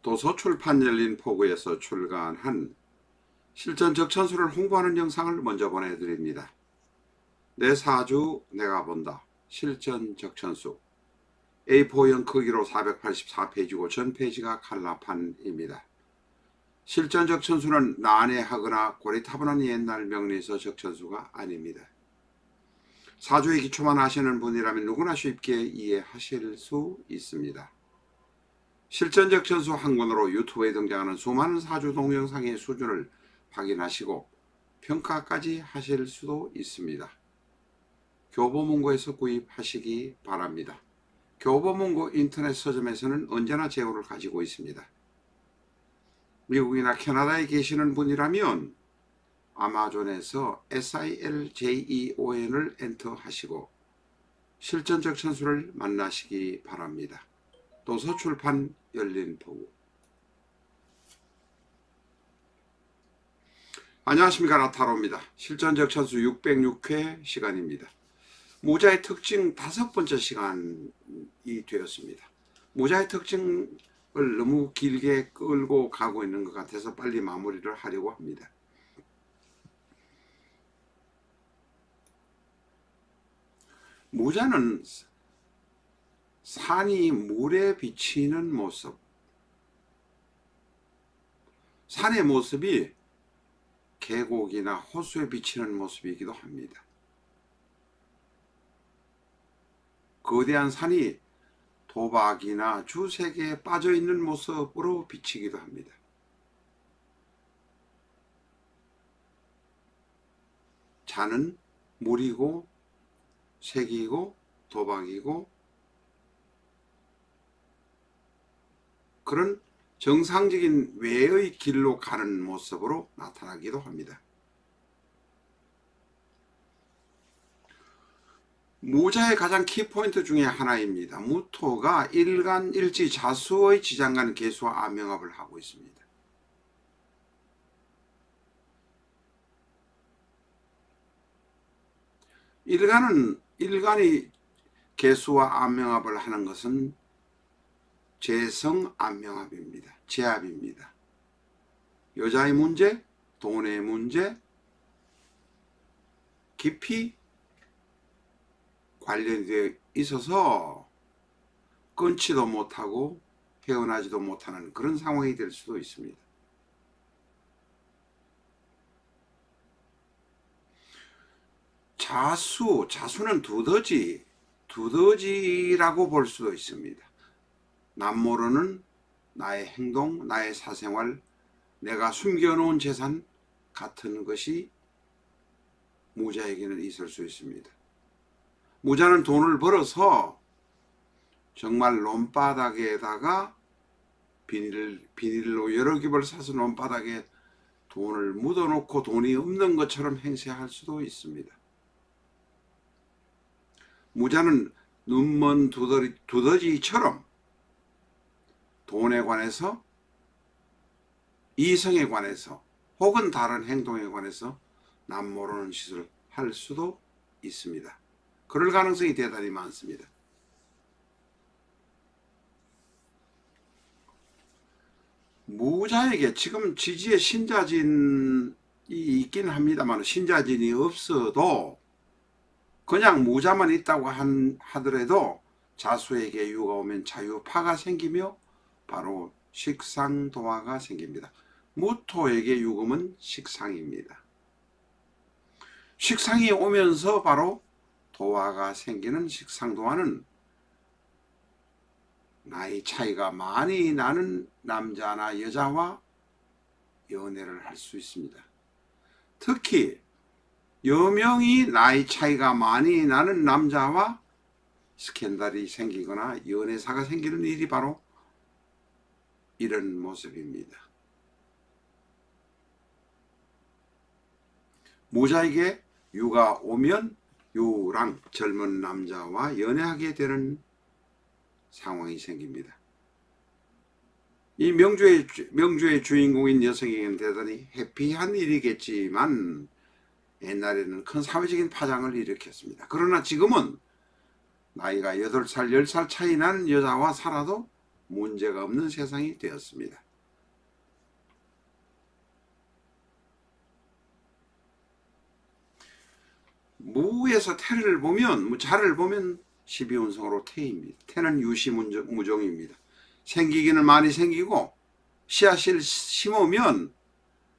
도서출판 열린포구에서 출간한 실전 적천수를 홍보하는 영상을 먼저 보내드립니다. 내 사주 내가 본다. 실전 적천수 A4형 크기로 484페이지고 전페이지가 칼라판입니다. 실전 적천수는 난해하거나 고리타분한 옛날 명리서 적천수가 아닙니다. 사주의 기초만 아시는 분이라면 누구나 쉽게 이해하실 수 있습니다. 실전 적천수 한 권으로 유튜브에 등장하는 수많은 사주 동영상의 수준을 확인하시고 평가까지 하실 수도 있습니다. 교보문고에서 구입하시기 바랍니다. 교보문고 인터넷 서점에서는 언제나 제휴를 가지고 있습니다. 미국이나 캐나다에 계시는 분이라면 아마존에서 SILJEON을 엔터하시고 실전 적천수를 만나시기 바랍니다. 도서출판 열린포구. 안녕하십니까, 나타로입니다. 실전 적천수 606회 시간입니다. 무자의 특징 5번째 시간이 되었습니다. 무자의 특징을 너무 길게 끌고 가고 있는 것 같아서 빨리 마무리를 하려고 합니다. 무자는 산이 물에 비치는 모습, 산의 모습이 계곡이나 호수에 비치는 모습이기도 합니다. 거대한 산이 도박이나 주색에 빠져있는 모습으로 비치기도 합니다. 자는 물이고 색이고 도박이고 그런 정상적인 외의 길로 가는 모습으로 나타나기도 합니다. 무자의 가장 키포인트 중에 하나입니다. 무토가 일간일지 자수의 지장간 계수와 암명합을 하고 있습니다. 일간이 계수와 암명합을 하는 것은 재성 암명합입니다. 제합입니다. 여자의 문제, 돈의 문제, 깊이 관련되어 있어서 끊지도 못하고 헤어나지도 못하는 그런 상황이 될 수도 있습니다. 자수는 두더지라고 볼 수도 있습니다. 남모르는 나의 행동, 나의 사생활, 내가 숨겨놓은 재산 같은 것이 무자에게는 있을 수 있습니다. 무자는 돈을 벌어서 정말 논바닥에다가 비닐로 여러 겹을 사서 논바닥에 돈을 묻어놓고 돈이 없는 것처럼 행세할 수도 있습니다. 무자는 눈먼 두더지처럼 돈에 관해서, 이성에 관해서 혹은 다른 행동에 관해서 남모르는 짓을 할 수도 있습니다. 그럴 가능성이 대단히 많습니다. 무자에게 지금 지지에 신자진이 있긴 합니다만 신자진이 없어도 그냥 무자만 있다고 하더라도 자수에게 유가 오면 자유파가 생기며 바로 식상도화가 생깁니다. 무토에게 유금은 식상입니다. 식상이 오면서 바로 도화가 생기는 식상도화는 나이 차이가 많이 나는 남자나 여자와 연애를 할 수 있습니다. 특히 여명이 나이 차이가 많이 나는 남자와 스캔들이 생기거나 연애사가 생기는 일이 바로 이런 모습입니다. 무자에게 유가 오면 유랑 젊은 남자와 연애하게 되는 상황이 생깁니다. 이 명주의 주인공인 여성에게는 대단히 해피한 일이겠지만 옛날에는 큰 사회적인 파장을 일으켰습니다. 그러나 지금은 나이가 8살, 10살 차이 난 여자와 살아도 문제가 없는 세상이 되었습니다. 무에서 태를 보면, 자를 보면 12운성으로 태입니다. 태는 유시무종입니다. 생기기는 많이 생기고 씨앗을 심으면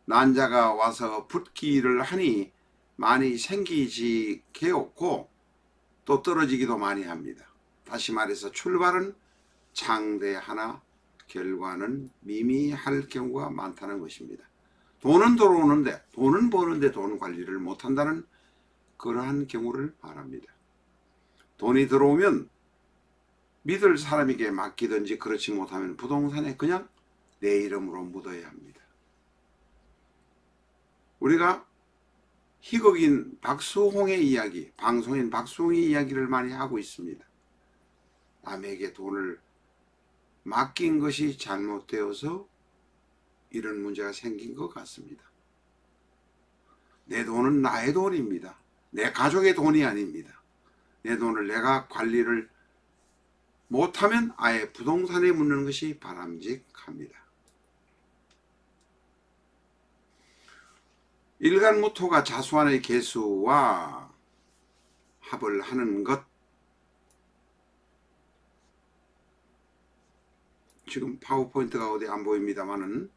난자가 와서 붙기를 하니 많이 생기지게 없고 또 떨어지기도 많이 합니다. 다시 말해서 출발은 창대하나 결과는 미미할 경우가 많다는 것입니다. 돈은 들어오는데, 돈은 버는데 돈 관리를 못한다는 그러한 경우를 말합니다. 돈이 들어오면 믿을 사람에게 맡기든지 그렇지 못하면 부동산에 그냥 내 이름으로 묻어야 합니다. 우리가 희극인 박수홍의 이야기, 방송인 박수홍의 이야기를 많이 하고 있습니다. 남에게 돈을 맡긴 것이 잘못되어서 이런 문제가 생긴 것 같습니다. 내 돈은 나의 돈입니다. 내 가족의 돈이 아닙니다. 내 돈을 내가 관리를 못하면 아예 부동산에 묻는 것이 바람직합니다. 일간무토가 자수안의 개수와 합을 하는 것, 지금 파워포인트가 어디 안 보입니다만은,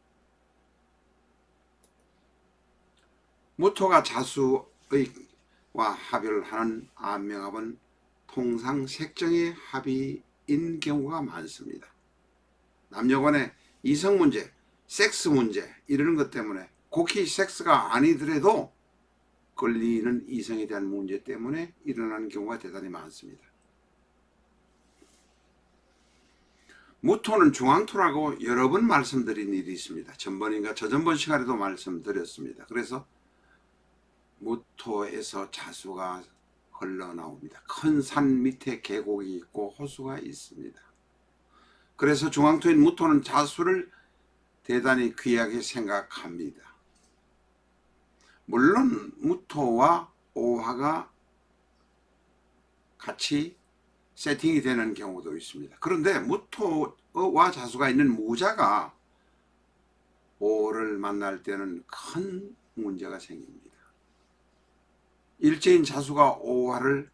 무토가 자수의 와 합을 하는 안명합은 통상 색정의 합의인 경우가 많습니다. 남녀간의 이성 문제, 섹스 문제 이러는 것 때문에 곡히 섹스가 아니더라도 걸리는 이성에 대한 문제 때문에 일어나는 경우가 대단히 많습니다. 무토는 중앙토라고 여러 번 말씀드린 일이 있습니다. 전번인가 저전번 시간에도 말씀드렸습니다. 그래서 무토에서 자수가 흘러나옵니다. 큰 산 밑에 계곡이 있고 호수가 있습니다. 그래서 중앙토인 무토는 자수를 대단히 귀하게 생각합니다. 물론 무토와 오화가 같이 세팅이 되는 경우도 있습니다. 그런데 무토와 자수가 있는 무자가 오를 만날 때는 큰 문제가 생깁니다. 일제인 자수가 오화를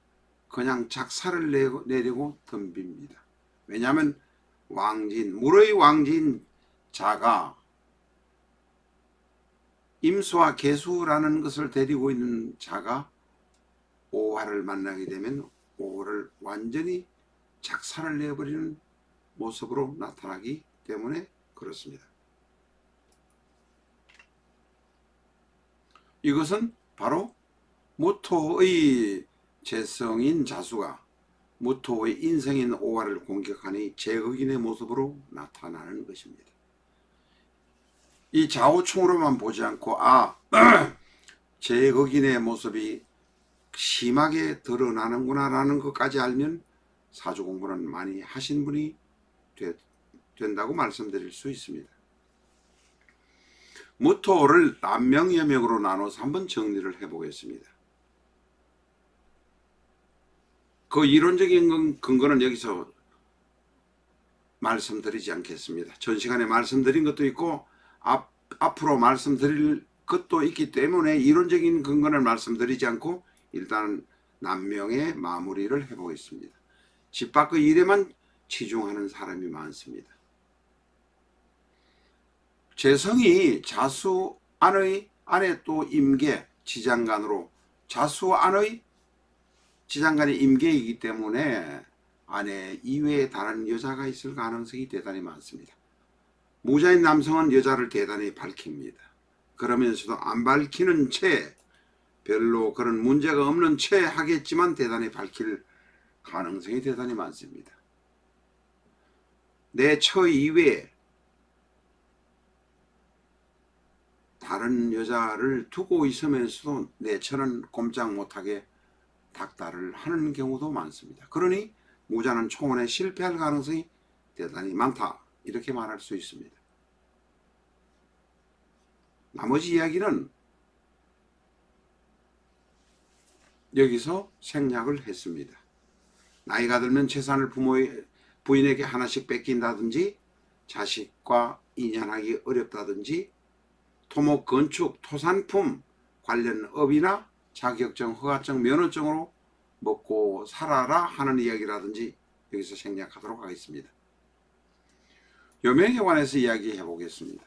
그냥 작사를 내리고 덤빕니다. 왜냐하면 왕진, 물의 왕진 자가 임수와 개수라는 것을 데리고 있는 자가 오화를 만나게 되면 오를 완전히 작사를 내버리는 모습으로 나타나기 때문에 그렇습니다. 이것은 바로 무토의 재성인 자수가 무토의 인성인 오화를 공격하니 제극인의 모습으로 나타나는 것입니다. 이 좌우충으로만 보지 않고 제극인의 모습이 심하게 드러나는구나 라는 것까지 알면 사주 공부는 많이 하신 분이 된다고 말씀드릴 수 있습니다. 무토를 남명여명으로 나눠서 한번 정리를 해보겠습니다. 그 이론적인 근거는 여기서 말씀드리지 않겠습니다. 전 시간에 말씀드린 것도 있고 앞으로 말씀드릴 것도 있기 때문에 이론적인 근거는 말씀드리지 않고 일단 남명의 마무리를 해보겠습니다. 집 밖의 일에만 치중하는 사람이 많습니다. 재성이 자수 안에 또 임계 지장간으로 자수 안의 지장간이 임계이기 때문에 아내 이외에 다른 여자가 있을 가능성이 대단히 많습니다. 무자인 남성은 여자를 대단히 밝힙니다. 그러면서도 안 밝히는 채 별로 그런 문제가 없는 채 하겠지만 대단히 밝힐 가능성이 대단히 많습니다. 내 처 이외에 다른 여자를 두고 있으면서도 내 처는 꼼짝 못하게 닥달을 하는 경우도 많습니다. 그러니 무자는 초혼에 실패할 가능성이 대단히 많다 이렇게 말할 수 있습니다. 나머지 이야기는 여기서 생략을 했습니다. 나이가 들면 재산을 부인에게 하나씩 뺏긴다든지 자식과 인연하기 어렵다든지 토목, 건축, 토산품 관련 업이나 자격증, 허가증, 면허증으로 먹고 살아라 하는 이야기라든지 여기서 생략하도록 하겠습니다. 여명에 관해서 이야기해 보겠습니다.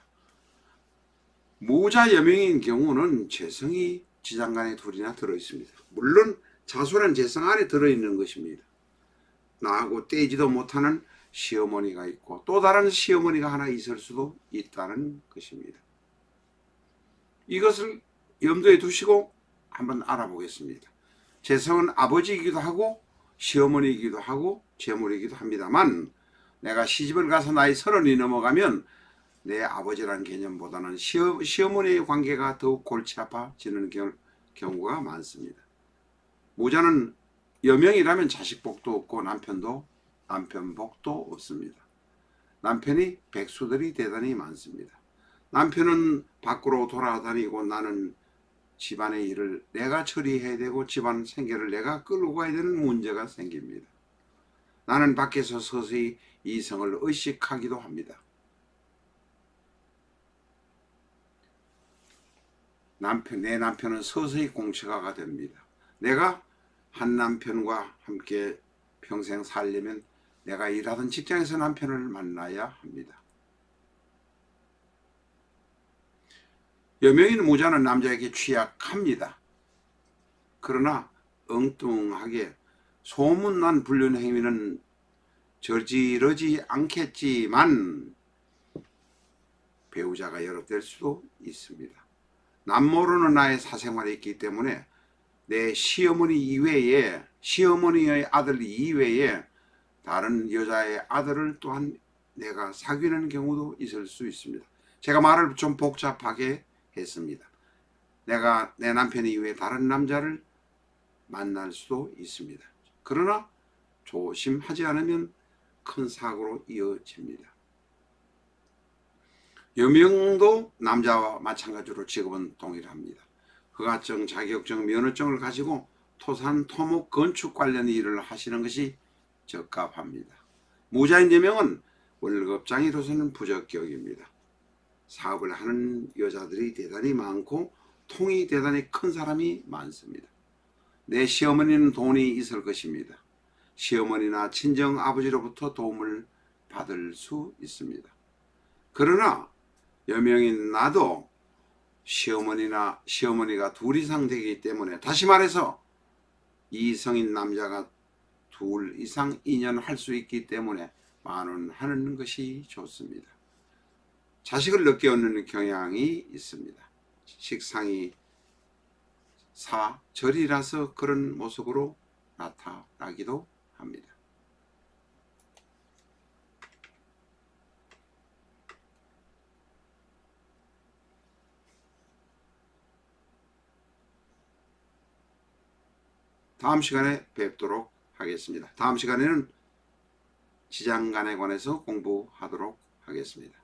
무자 여명인 경우는 재성이 지장간에 둘이나 들어있습니다. 물론 자손은 재성 안에 들어있는 것입니다. 나하고 떼지도 못하는 시어머니가 있고 또 다른 시어머니가 하나 있을 수도 있다는 것입니다. 이것을 염두에 두시고 한번 알아보겠습니다. 재성은 아버지이기도 하고 시어머니이기도 하고 재물이기도 합니다만 내가 시집을 가서 나이 30이 넘어가면 내 아버지라는 개념보다는 시어머니의 관계가 더욱 골치 아파지는 경우가 많습니다. 무자는 여명이라면 자식복도 없고 남편복도 없습니다. 남편이 백수들이 대단히 많습니다. 남편은 밖으로 돌아다니고 나는 집안의 일을 내가 처리해야 되고 집안 생계를 내가 끌고 가야 되는 문제가 생깁니다. 나는 밖에서 서서히 이성을 의식하기도 합니다. 내 남편은 서서히 공처가가 됩니다. 내가 한 남편과 함께 평생 살려면 내가 일하던 직장에서 남편을 만나야 합니다. 여명인 무자는 남자에게 취약합니다. 그러나 엉뚱하게 소문난 불륜 행위는 저지르지 않겠지만 배우자가 여러 될 수도 있습니다. 남모르는 나의 사생활이 있기 때문에 내 시어머니의 아들 이외에 다른 여자의 아들을 또한 내가 사귀는 경우도 있을 수 있습니다. 제가 말을 좀 복잡하게 했습니다. 내가 내 남편 이외에 다른 남자를 만날 수도 있습니다. 그러나 조심하지 않으면 큰 사고로 이어집니다. 여명도 남자와 마찬가지로 직업은 동일합니다. 허가증, 자격증, 면허증을 가지고 토산, 토목, 건축 관련 일을 하시는 것이 적합합니다. 무자인 여명은 월급장이로서는 부적격입니다. 사업을 하는 여자들이 대단히 많고 통이 대단히 큰 사람이 많습니다. 내 시어머니는 돈이 있을 것입니다. 시어머니나 친정아버지로부터 도움을 받을 수 있습니다. 그러나 여명인 나도 시어머니가 둘 이상 되기 때문에, 다시 말해서 이성인 남자가 둘 이상 인연할 수 있기 때문에 만원하는 것이 좋습니다. 자식을 늦게 얻는 경향이 있습니다. 식상이 사절이라서 그런 모습으로 나타나기도 합니다. 다음 시간에 뵙도록 하겠습니다. 다음 시간에는 지장간에 관해서 공부하도록 하겠습니다.